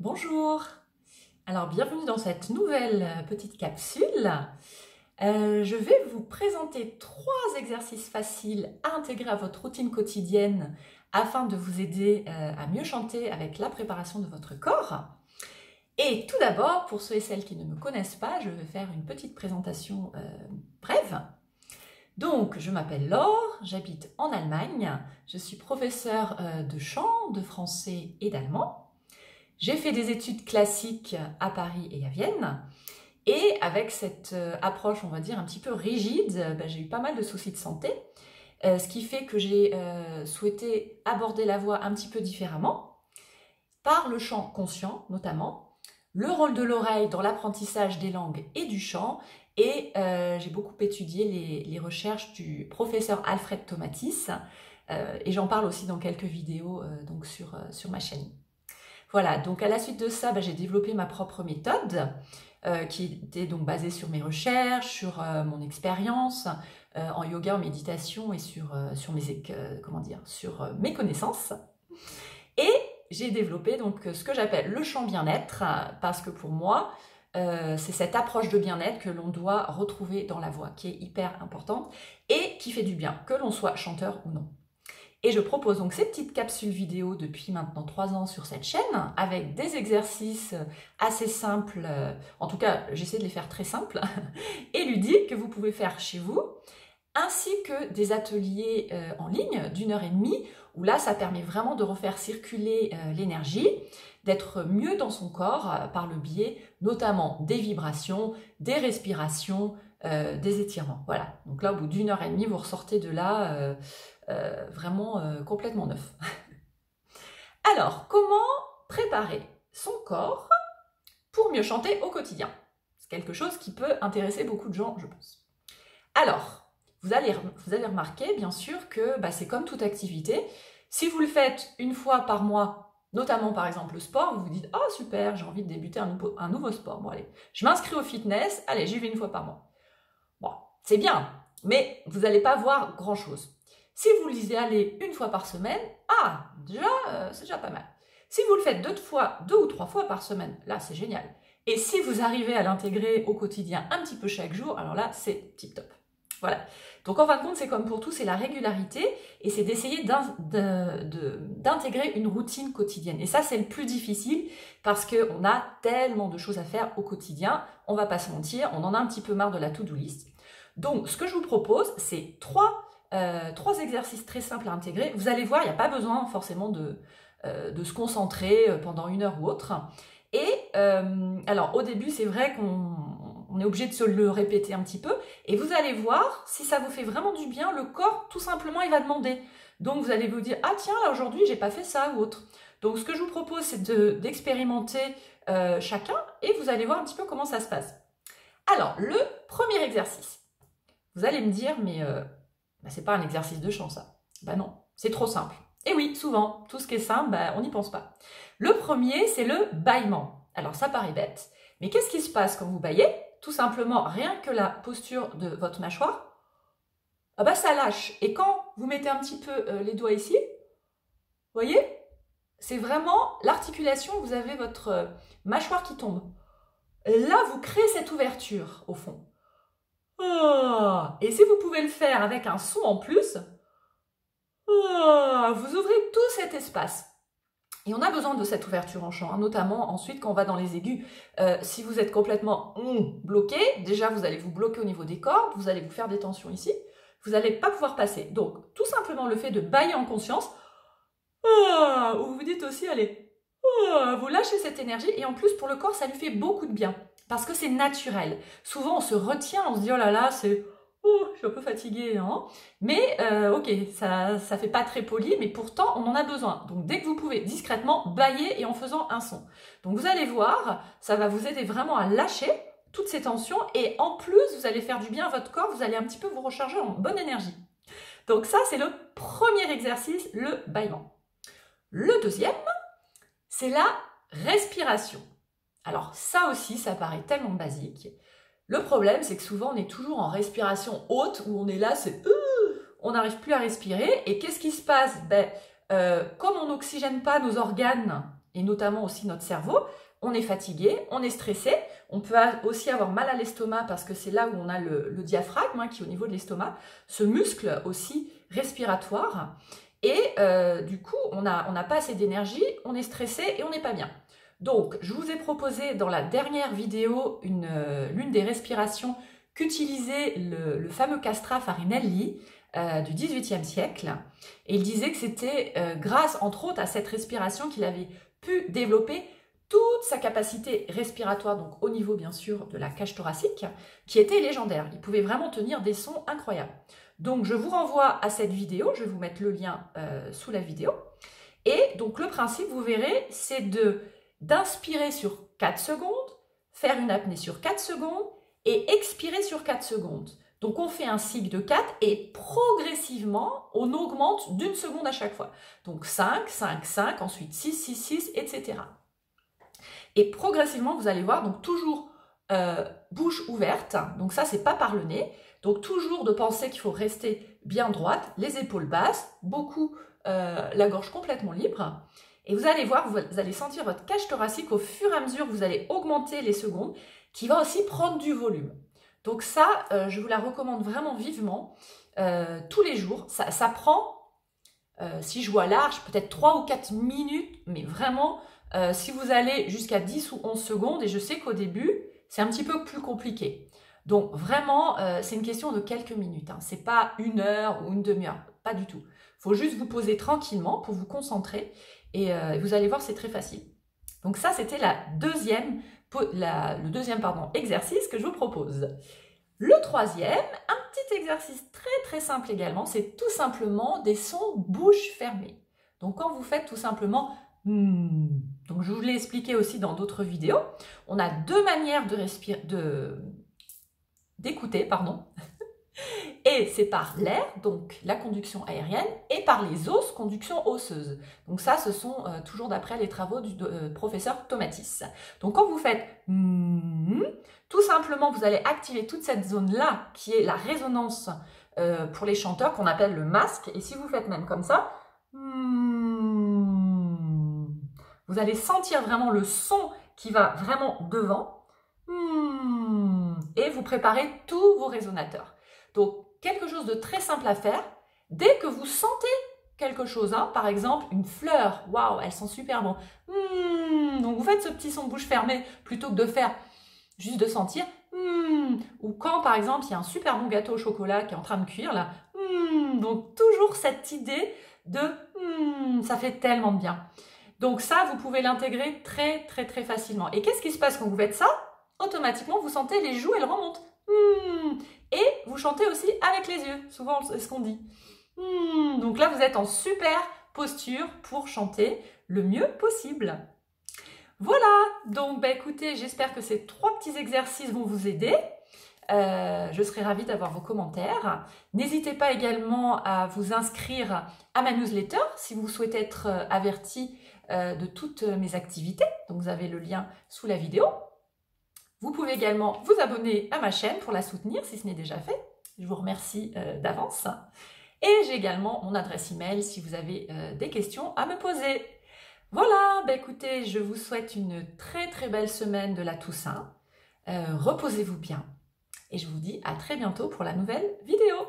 Bonjour, alors bienvenue dans cette nouvelle petite capsule. Je vais vous présenter 3 exercices faciles à intégrer à votre routine quotidienne afin de vous aider à mieux chanter avec la préparation de votre corps. Et tout d'abord, pour ceux et celles qui ne me connaissent pas, je vais faire une petite présentation brève. Donc, je m'appelle Laure, j'habite en Allemagne, je suis professeure de chant, de français et d'allemand. J'ai fait des études classiques à Paris et à Vienne. Et avec cette approche, on va dire, un petit peu rigide, j'ai eu pas mal de soucis de santé. Ce qui fait que j'ai souhaité aborder la voix un petit peu différemment, par le chant conscient notamment, le rôle de l'oreille dans l'apprentissage des langues et du chant, et j'ai beaucoup étudié les recherches du professeur Alfred Tomatis, et j'en parle aussi dans quelques vidéos donc sur ma chaîne. Voilà, donc à la suite de ça, j'ai développé ma propre méthode qui était donc basée sur mes recherches, sur mon expérience en yoga, en méditation et sur mes connaissances. Et j'ai développé donc ce que j'appelle le chant bien-être, parce que pour moi, c'est cette approche de bien-être que l'on doit retrouver dans la voix, qui est hyper importante et qui fait du bien, que l'on soit chanteur ou non. Et je propose donc ces petites capsules vidéo depuis maintenant 3 ans sur cette chaîne, avec des exercices assez simples, en tout cas j'essaie de les faire très simples, et ludiques que vous pouvez faire chez vous, ainsi que des ateliers en ligne d'1 h 30, où là ça permet vraiment de refaire circuler l'énergie, d'être mieux dans son corps par le biais notamment des vibrations, des respirations, des étirements. Voilà, donc là au bout d'1 h 30, vous ressortez de là vraiment complètement neuf. Alors, comment préparer son corps pour mieux chanter au quotidien? C'est quelque chose qui peut intéresser beaucoup de gens, je pense. Alors, vous allez remarquer, bien sûr, que c'est comme toute activité. Si vous le faites une fois par mois, notamment par exemple le sport, vous vous dites « Ah, super, j'ai envie de débuter un nouveau sport. Bon, allez, je m'inscris au fitness, allez, j'y vais une fois par mois. » Bon, c'est bien, mais vous n'allez pas voir grand-chose. Si vous le lisez aller une fois par semaine, déjà, c'est déjà pas mal. Si vous le faites 2 ou 3 fois par semaine, là, c'est génial. Et si vous arrivez à l'intégrer au quotidien un petit peu chaque jour, alors là, c'est tip top. Voilà. Donc en fin de compte, c'est comme pour tout, c'est la régularité et c'est d'essayer d'intégrer une routine quotidienne. Et ça, c'est le plus difficile parce qu'on a tellement de choses à faire au quotidien. On va pas se mentir, on en a un petit peu marre de la to-do list. Donc, ce que je vous propose, c'est 3 exercices très simples à intégrer. Vous allez voir, il n'y a pas besoin forcément de se concentrer pendant 1 heure ou autre. Et alors, au début, c'est vrai qu'on est obligé de se le répéter un petit peu. Et vous allez voir, si ça vous fait vraiment du bien, le corps, tout simplement, il va demander. Donc, vous allez vous dire, ah tiens, là, aujourd'hui, j'ai pas fait ça ou autre. Donc, ce que je vous propose, c'est d'expérimenter chacun et vous allez voir un petit peu comment ça se passe. Alors, le premier exercice. Vous allez me dire, mais c'est pas un exercice de chant, ça. Non, c'est trop simple. Et oui, souvent, tout ce qui est simple, on n'y pense pas. Le premier, c'est le bâillement. Alors, ça paraît bête, mais qu'est-ce qui se passe quand vous bâillez? Tout simplement, rien que la posture de votre mâchoire, ça lâche. Et quand vous mettez un petit peu les doigts ici, vous voyez, c'est vraiment l'articulation, vous avez votre mâchoire qui tombe. Et là, vous créez cette ouverture, au fond. Et si vous pouvez le faire avec un son en plus, vous ouvrez tout cet espace. Et on a besoin de cette ouverture en chant, notamment ensuite quand on va dans les aigus. Si vous êtes complètement bloqué, déjà vous allez vous bloquer au niveau des cordes, vous allez vous faire des tensions ici, vous n'allez pas pouvoir passer. Donc tout simplement le fait de bâiller en conscience, vous vous dites aussi, allez, vous lâchez cette énergie et en plus pour le corps ça lui fait beaucoup de bien. Parce que c'est naturel. Souvent, on se retient, on se dit « Oh là là, je suis un peu fatiguée. Hein ». Mais ok, ça fait pas très poli, mais pourtant, on en a besoin. Donc, dès que vous pouvez, discrètement, bâiller et en faisant un son. Donc, vous allez voir, ça va vous aider vraiment à lâcher toutes ces tensions. Et en plus, vous allez faire du bien à votre corps, vous allez un petit peu vous recharger en bonne énergie. Donc ça, c'est le premier exercice, le bâillement. Le deuxième, c'est la respiration. Alors ça aussi, ça paraît tellement basique. Le problème, c'est que souvent, on est toujours en respiration haute, où on est là, on n'arrive plus à respirer. Et qu'est-ce qui se passe? Comme on n'oxygène pas nos organes et notamment aussi notre cerveau. On est fatigué, on est stressé, on peut aussi avoir mal à l'estomac parce que c'est là où on a le diaphragme qui est au niveau de l'estomac, ce muscle aussi respiratoire. Et du coup, on n'a pas assez d'énergie, on est stressé et on n'est pas bien. Donc, je vous ai proposé dans la dernière vidéo l'une des respirations qu'utilisait le fameux castrat Farinelli du XVIIIe siècle. Et il disait que c'était grâce, entre autres, à cette respiration qu'il avait pu développer toute sa capacité respiratoire, donc au niveau bien sûr de la cage thoracique, qui était légendaire. Il pouvait vraiment tenir des sons incroyables. Donc je vous renvoie à cette vidéo, je vais vous mettre le lien sous la vidéo. Et donc le principe, vous verrez, c'est d'inspirer sur 4 secondes, faire une apnée sur 4 secondes et expirer sur 4 secondes. Donc on fait un cycle de 4 et progressivement, on augmente d'1 seconde à chaque fois. Donc 5, 5, 5, ensuite 6, 6, 6, etc. Et progressivement, vous allez voir, donc toujours bouche ouverte, donc ça c'est pas par le nez, donc toujours de penser qu'il faut rester bien droite, les épaules basses, beaucoup la gorge complètement libre, et vous allez voir, vous allez sentir votre cage thoracique au fur et à mesure, vous allez augmenter les secondes, qui va aussi prendre du volume. Donc ça, je vous la recommande vraiment vivement, tous les jours, ça prend, si je vois large, peut-être 3 ou 4 minutes, mais vraiment, si vous allez jusqu'à 10 ou 11 secondes, et je sais qu'au début, c'est un petit peu plus compliqué. Donc vraiment, c'est une question de quelques minutes. Hein. C'est pas 1 heure ou une demi-heure, pas du tout. Il faut juste vous poser tranquillement pour vous concentrer et vous allez voir, c'est très facile. Donc ça, c'était le deuxième exercice que je vous propose. Le troisième, un petit exercice très très simple également, c'est tout simplement des sons bouche fermée. Donc quand vous faites tout simplement donc je vous l'ai expliqué aussi dans d'autres vidéos, on a 2 manières d'écouter, pardon. Et c'est par l'air, donc la conduction aérienne, et par les os, conduction osseuse. Donc ça, ce sont toujours d'après les travaux du professeur Tomatis. Donc quand vous faites tout simplement, vous allez activer toute cette zone-là, qui est la résonance pour les chanteurs, qu'on appelle le masque. Et si vous faites même comme ça, vous allez sentir vraiment le son qui va vraiment devant. Et vous préparez tous vos résonateurs. Donc, quelque chose de très simple à faire. Dès que vous sentez quelque chose, par exemple une fleur, waouh, elle sent super bon. Donc, vous faites ce petit son de bouche fermée plutôt que de faire juste de sentir. Ou quand, par exemple, il y a un super bon gâteau au chocolat qui est en train de cuire, là. Donc, toujours cette idée de ça fait tellement de bien. Donc ça, vous pouvez l'intégrer très très très facilement. Et qu'est-ce qui se passe quand vous faites ça? Automatiquement, vous sentez les joues, elles remontent. Et vous chantez aussi avec les yeux, souvent c'est ce qu'on dit. Donc là, vous êtes en super posture pour chanter le mieux possible. Voilà, donc écoutez, j'espère que ces 3 petits exercices vont vous aider. Je serai ravie d'avoir vos commentaires. N'hésitez pas également à vous inscrire à ma newsletter si vous souhaitez être averti de toutes mes activités. Donc vous avez le lien sous la vidéo. Vous pouvez également vous abonner à ma chaîne pour la soutenir si ce n'est déjà fait. Je vous remercie d'avance. Et j'ai également mon adresse email si vous avez des questions à me poser. Voilà, écoutez, je vous souhaite une très très belle semaine de la Toussaint. Reposez-vous bien. Et je vous dis à très bientôt pour la nouvelle vidéo.